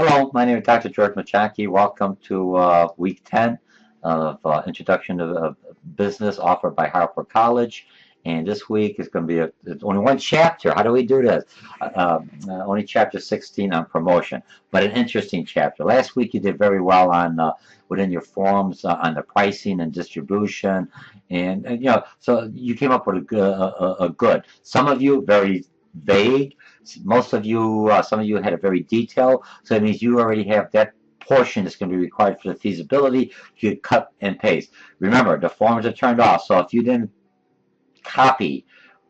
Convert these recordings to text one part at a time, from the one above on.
Hello, my name is Dr. George Mochocki. Welcome to week 10 of Introduction to Business offered by Harper College. And this week is going to be it's only one chapter. How do we do this? Only chapter 16 on promotion, but an interesting chapter. Last week you did very well on within your forms on the pricing and distribution, and so you came up with a good. Some of you very vague. Most of you, some of you had a very detailed, so that means you already have that portion that's going to be required for the feasibility. You could cut and paste. Remember, the forms are turned off, so if you didn't copy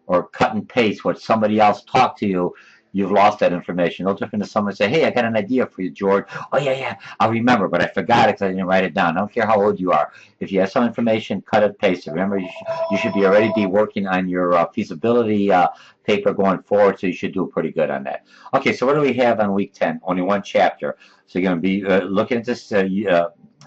or cut and paste what somebody else talked to you, you've lost that information. No different than someone say, hey, I got an idea for you, George. Oh, yeah, I'll remember, but I forgot it because I didn't write it down. I don't care how old you are. If you have some information, cut it, paste it. Remember, you should be already be working on your feasibility paper going forward, so you should do pretty good on that. Okay, so what do we have on week 10? Only one chapter. So you're going to be looking at this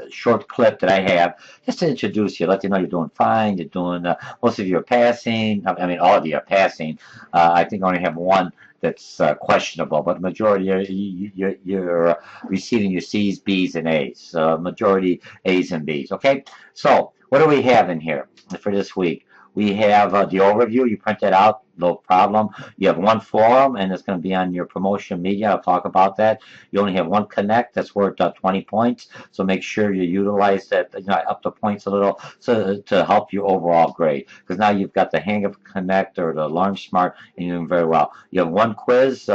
short clip that I have just to introduce you, let you know you're doing fine. You're doing, most of you are passing. I mean, all of you are passing. I think I only have one that's questionable, but majority you're receiving your C's, B's, and A's. Majority A's and B's. Okay, so what do we have in here for this week? We have the overview. You print that out, no problem. You have one forum, and it's going to be on your promotion media. I'll talk about that. You only have one connect. That's worth 20 points. So make sure you utilize that, up the points a little to help your overall grade. Because now you've got the hang of connect or the Learn Smart, and you're doing very well. You have one quiz.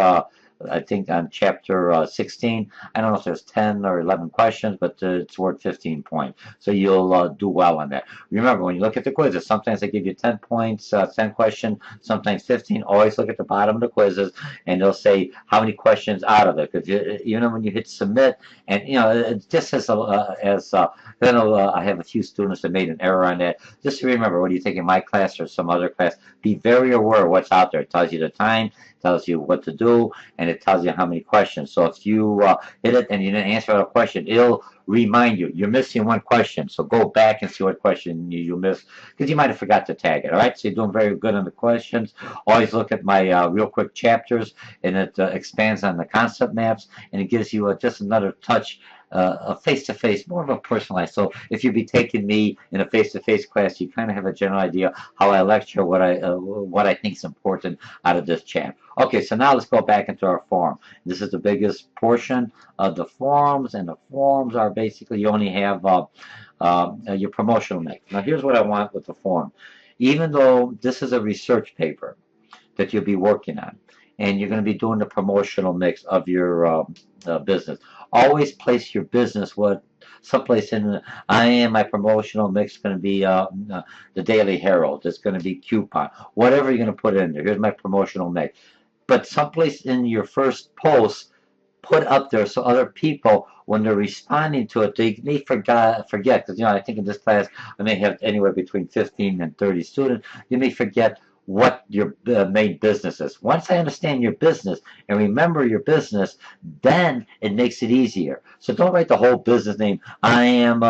I think on chapter 16, I don't know if there's 10 or 11 questions, but it's worth 15 points. So you'll do well on that. Remember, when you look at the quizzes, sometimes they give you 10 points, 10 questions, sometimes 15. Always look at the bottom of the quizzes, and they'll say how many questions out of it. Because when you hit submit, and it just then I have a few students that made an error on that. Just remember, whether you take in my class or some other class, be very aware of what's out there. It tells you the time, tells you what to do, and it tells you how many questions. So if you hit it and you didn't answer a question, it'll remind you you're missing one question. So go back and see what question you missed, because you might have forgot to tag it. All right, so you're doing very good on the questions. Always look at my real quick chapters, and it expands on the concept maps, and it gives you just another touch, a face-to-face, more of a personalized. So if you'd be taking me in a face-to-face class, you kind of have a general idea how I lecture, what I think is important out of this chat. Okay, so now let's go back into our forum. This is the biggest portion of the forums, and the forums are basically, you only have your promotional mix. Now here's what I want with the forum. Even though this is a research paper that you'll be working on, and you're going to be doing the promotional mix of your business, always place your business someplace in. My promotional mix going to be the Daily Herald. It's going to be coupon, whatever you're going to put in there. Here's my promotional mix. But someplace in your first post, put up there so other people, when they're responding to it, they may forget, because I think in this class I may have anywhere between 15 and 30 students. You may forget what your main business is. Once I understand your business and remember your business, then it makes it easier. So don't write the whole business name. I am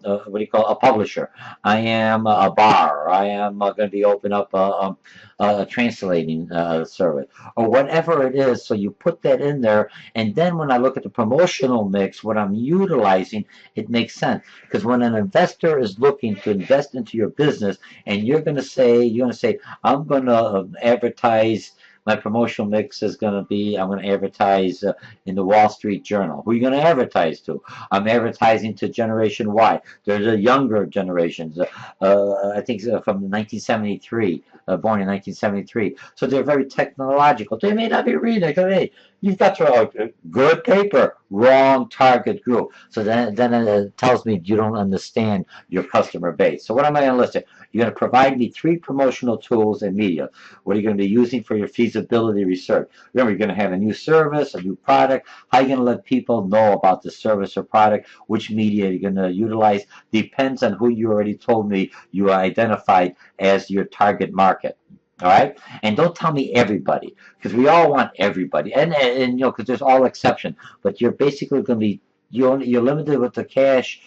what do you call a publisher. I am a bar. I am going to be open up a translating service, or whatever it is. So you put that in there, and then when I look at the promotional mix, what I'm utilizing, it makes sense. Because when an investor is looking to invest into your business, and you're going to say, I'm going to advertise. My promotional mix is going to be, I'm going to advertise in the Wall Street Journal. Who are you going to advertise to? I'm advertising to Generation Y. There's a younger generations, I think from 1973, born in 1973. So they're very technological. They may not be reading. Hey, you've got a good paper, wrong target group. So then it tells me you don't understand your customer base. So what am I going to list it? You're going to provide me 3 promotional tools and media. What are you going to be using for your feasibility research? Remember, you're going to have a new service, a new product. How are you going to let people know about the service or product? Which media you're going to utilize depends on who you already told me you identified as your target market. All right, and don't tell me everybody, because we all want everybody, and because there's all exception. But you're basically going to be you're limited with the cash,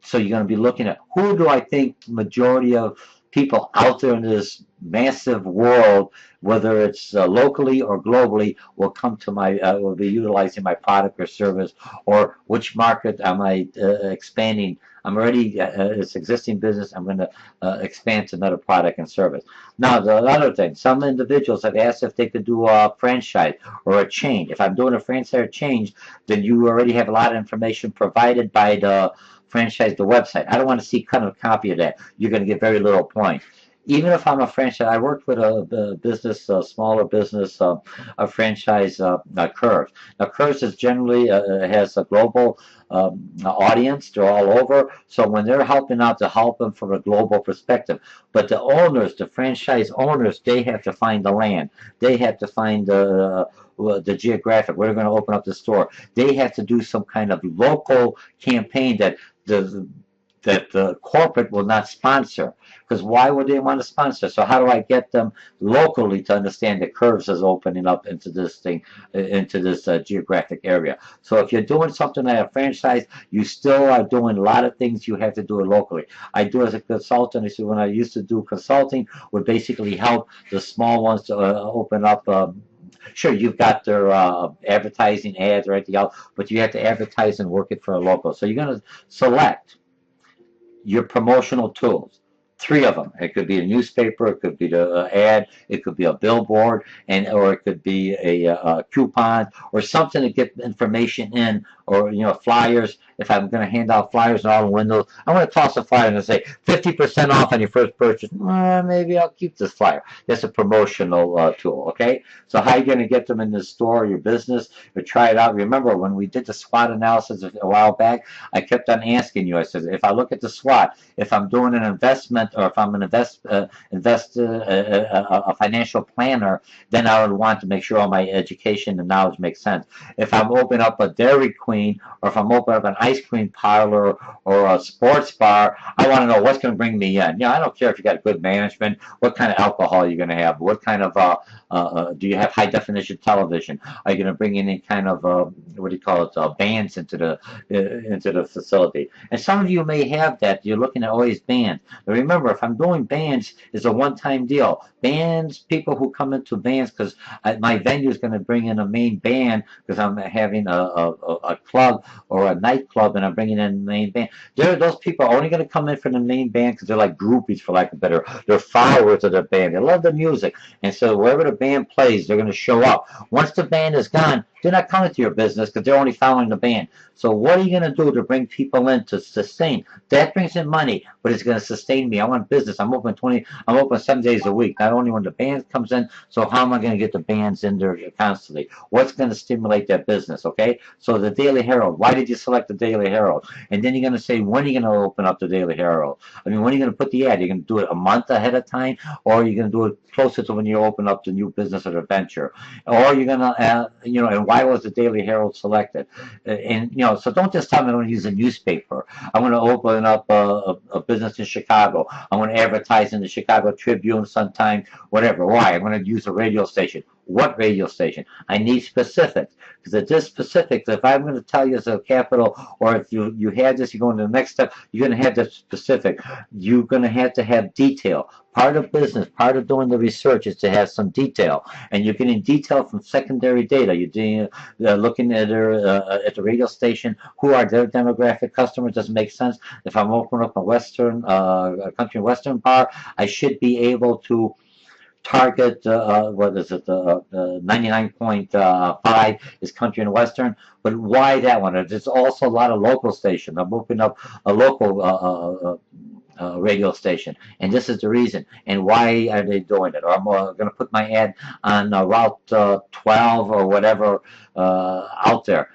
so you're going to be looking at who do I think majority of people out there in this massive world, whether it's locally or globally, will come to my, will be utilizing my product or service, or which market am I expanding. I'm already, it's existing business, I'm going to expand to another product and service. Now, the other thing, some individuals have asked if they could do a franchise or a chain. If I'm doing a franchise or change, then you already have a lot of information provided by the franchise, the website. I don't want to see kind of a copy of that. You're going to get very little point. Even if I'm a franchise, I worked with a business, a smaller business, a franchise, Curves. Now, Curves is generally has a global audience. They're all over. So when they're helping out, to help them from a global perspective. But the owners, the franchise owners, they have to find the land. They have to find the geographic. We're going to open up the store. They have to do some kind of local campaign that the corporate will not sponsor, because why would they want to sponsor? So how do I get them locally to understand that Curves is opening up into this thing, into this geographic area? So if you're doing something like a franchise, you still are doing a lot of things. You have to do it locally. I do as a consultant. I said when I used to do consulting, would basically help the small ones to open up. Sure, you've got their advertising ads or anything else, but you have to advertise and work it for a local. So you're going to select your promotional tools. 3 of them. It could be a newspaper, it could be the ad, it could be a billboard, or it could be a coupon or something to get information in, or flyers. If I'm going to hand out flyers in all the windows, I'm going to toss a flyer and say 50% off on your first purchase. Maybe I'll keep this flyer. That's a promotional tool. Okay. So how are you going to get them in the store, your business, or try it out? Remember when we did the SWOT analysis a while back, I kept on asking you. I said, if I look at the SWOT, if I'm doing an investment, or if I'm an a financial planner, then I would want to make sure all my education and knowledge makes sense. If I'm opening up a Dairy Queen, or if I'm opening up an ice cream parlor or a sports bar, I want to know what's going to bring me in. I don't care if you got good management, what kind of alcohol you're going to have, what kind of do you have high definition television? Are you going to bring in any kind of what do you call it, bands into the facility? And some of you may have that. You're looking at always bands. But remember, if I'm doing bands, it's a one-time deal. Bands, people who come into bands, because my venue is going to bring in a main band, because I'm having a club or a nightclub, and I'm bringing in the main band. Those people are only going to come in for the main band because they're like groupies, for lack of better. They're followers of the band. They love the music, and so wherever the band plays, they're going to show up. Once the band is gone, they're not coming to your business because they're only following the band. So what are you going to do to bring people in to sustain? That brings in money, but it's going to sustain me. I want business. I'm open 7 days a week, not only when the band comes in. So how am I going to get the bands in there constantly? What's going to stimulate that business? Okay. So the Daily Herald. Why did you select the Daily Herald? And then you're going to say, when are you going to open up the Daily Herald? I mean, when are you going to put the ad? You're going to do it a month ahead of time, or are you going to do it closer to when you open up the new business or the venture? Or you're going to, and why was the Daily Herald selected? And so don't just tell me I'm going to use a newspaper. I'm going to open up a business in Chicago. I'm going to advertise in the Chicago Tribune, Sun-Times, whatever. Why? I'm going to use a radio station. What radio station? I need specifics, because at this specifics, if I'm going to tell you as a capital, or if you have this, you go into the next step, you're going to have the specific. You're going to have detail. Part of business, part of doing the research is to have some detail, and you're getting detail from secondary data. You're looking at the radio station. Who are their demographic customers? Doesn't make sense. If I'm opening up a country western bar, I should be able to target, what is it, 99.5 is country and western, but why that one? There's also a lot of local stations. I'm opening up a local radio station, and this is the reason. And why are they doing it? Or I'm going to put my ad on Route 12 or whatever out there.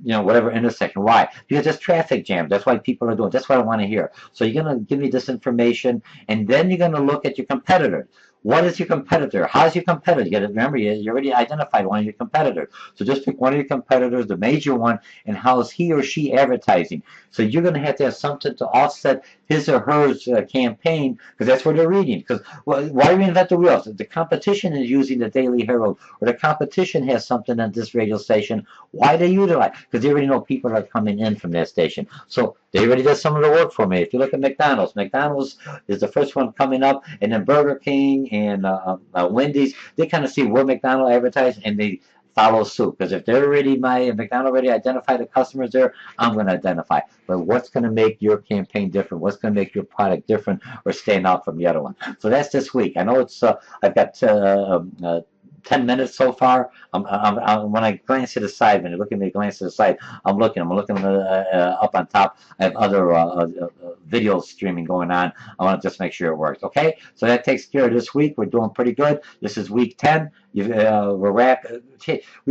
Whatever intersection. Why? Because there's traffic jam. That's why people are doing it. That's what I want to hear. So you're going to give me this information, and then you're going to look at your competitors. What is your competitor? How's your competitor? You got to remember, you already identified one of your competitors. So just pick one of your competitors, the major one, and how is he or she advertising. So you're going to have something to offset his or her campaign, because that's what they're reading. Because why reinvent the wheels? If the competition is using the Daily Herald, or the competition has something on this radio station, why they utilize? Because they already know people are coming in from that station. So they already did some of the work for me. If you look at McDonald's, McDonald's is the first one coming up, and then Burger King and Wendy's, they kind of see where McDonald's advertise, and they follow suit. Because if they're already if McDonald's already identified the customers there, I'm going to identify. But what's going to make your campaign different? What's going to make your product different or stand out from the other one? So that's this week. I know it's I've got 10 minutes so far. When I glance to the side, when you look at me glance to the side, I'm looking up on top. I have other video streaming going on. I want to just make sure it works. Okay, so that takes care of this week. We're doing pretty good. This is week 10. We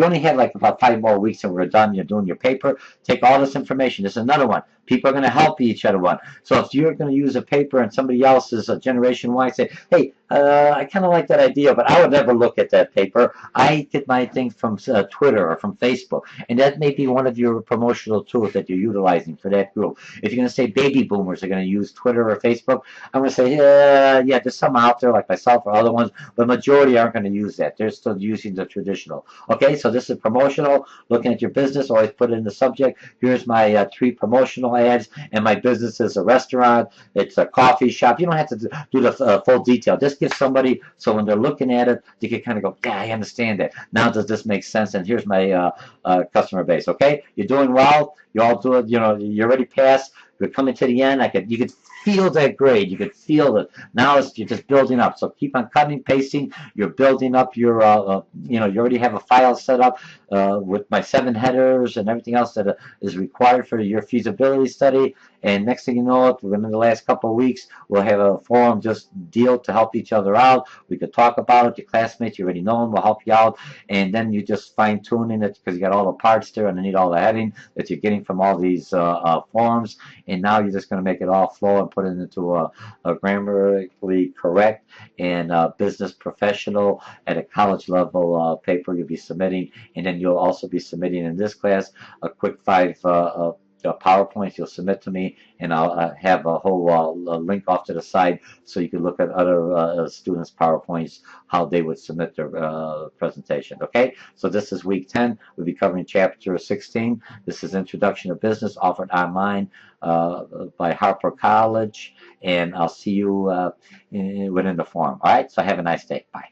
only had like about 5 more weeks and we're done. You're doing your paper. Take all this information. This is another one. People are going to help each other one. So if you're going to use a paper and somebody else is a Generation Y, say, hey, I kind of like that idea, but I would never look at that paper. I get my things from Twitter or from Facebook, and that may be one of your promotional tools that you're utilizing for that group. If you're going to say baby boomers are going to use Twitter or Facebook, I'm going to say, yeah, there's some out there like myself or other ones, but majority aren't going to use that. They're still using the traditional. Okay, so this is promotional. Looking at your business, always put it in the subject. Here's my 3 promotional ads, and my business is a restaurant. It's a coffee shop. You don't have to do the full detail. Just give somebody, so when they're looking at it, they can kind of go, yeah, I understand that. Now does this make sense? And here's my customer base. Okay, you're doing well. You all do it. You know, you're already past. We're coming to the end. You could feel that grade. You could feel it. Now you're just building up. So keep on cutting, pasting. You're building up your, you already have a file set up with my 7 headers and everything else that is required for your feasibility study. And next thing you know, within the last couple of weeks, we'll have a forum just deal to help each other out. We could talk about it. Your classmates, you already know them, will help you out. And then you just fine tuning it because you got all the parts there underneath all the heading that you're getting from all these forums. And now you're just going to make it all flow and put it into a grammatically correct and business professional at a college level paper you'll be submitting. And then you'll also be submitting in this class a quick 5 PowerPoints you'll submit to me, and I'll have a whole link off to the side so you can look at other students' PowerPoints, how they would submit their presentation. Okay, so this is week 10. We'll be covering chapter 16. This is Introduction to Business, offered online by Harper College, and I'll see you within the forum. All right, so have a nice day. Bye.